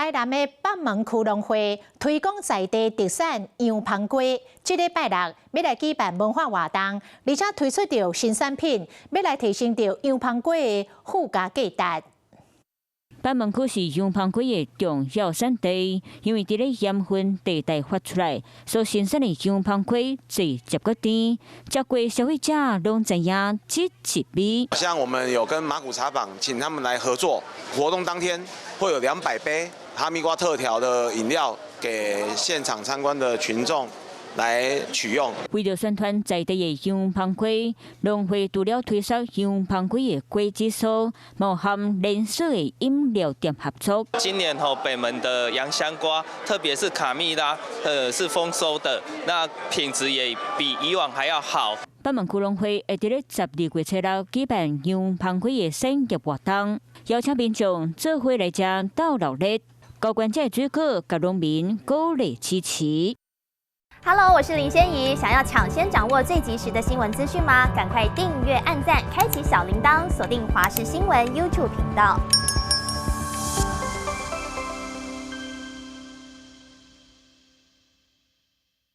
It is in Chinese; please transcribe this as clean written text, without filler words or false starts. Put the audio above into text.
台南的北门区农会推广在地特产羊芳粿，这礼拜六要来举办文化活动，而且推出着新产品，要来提升着羊芳粿的附加价值。北门区是羊芳粿的重要产地，因为伫咧盐分地带发出来，所生产的羊芳粿最接个甜，食过消费者拢知影这一味。像我们有跟马古茶坊请他们来合作，活动当天会有200杯哈密瓜特调的饮料给现场参观的群众来取用。为了宣传在地的羊芳粿，农会除了推出羊芳粿的粿指数，也和连锁的饮料店合作。今年北门的洋香瓜，特别是卡蜜拉，是丰收的，那品质也比以往还要好。北门区农会会伫咧12月7日举办羊芳粿的产业活动，邀请民众做伙来食到老热，高官者水果甲农民鼓励支持。Hello， 我是林仙怡。想要抢先掌握最及时的新闻资讯吗？赶快订阅、按赞、开启小铃铛，锁定华视新闻 YouTube 频道。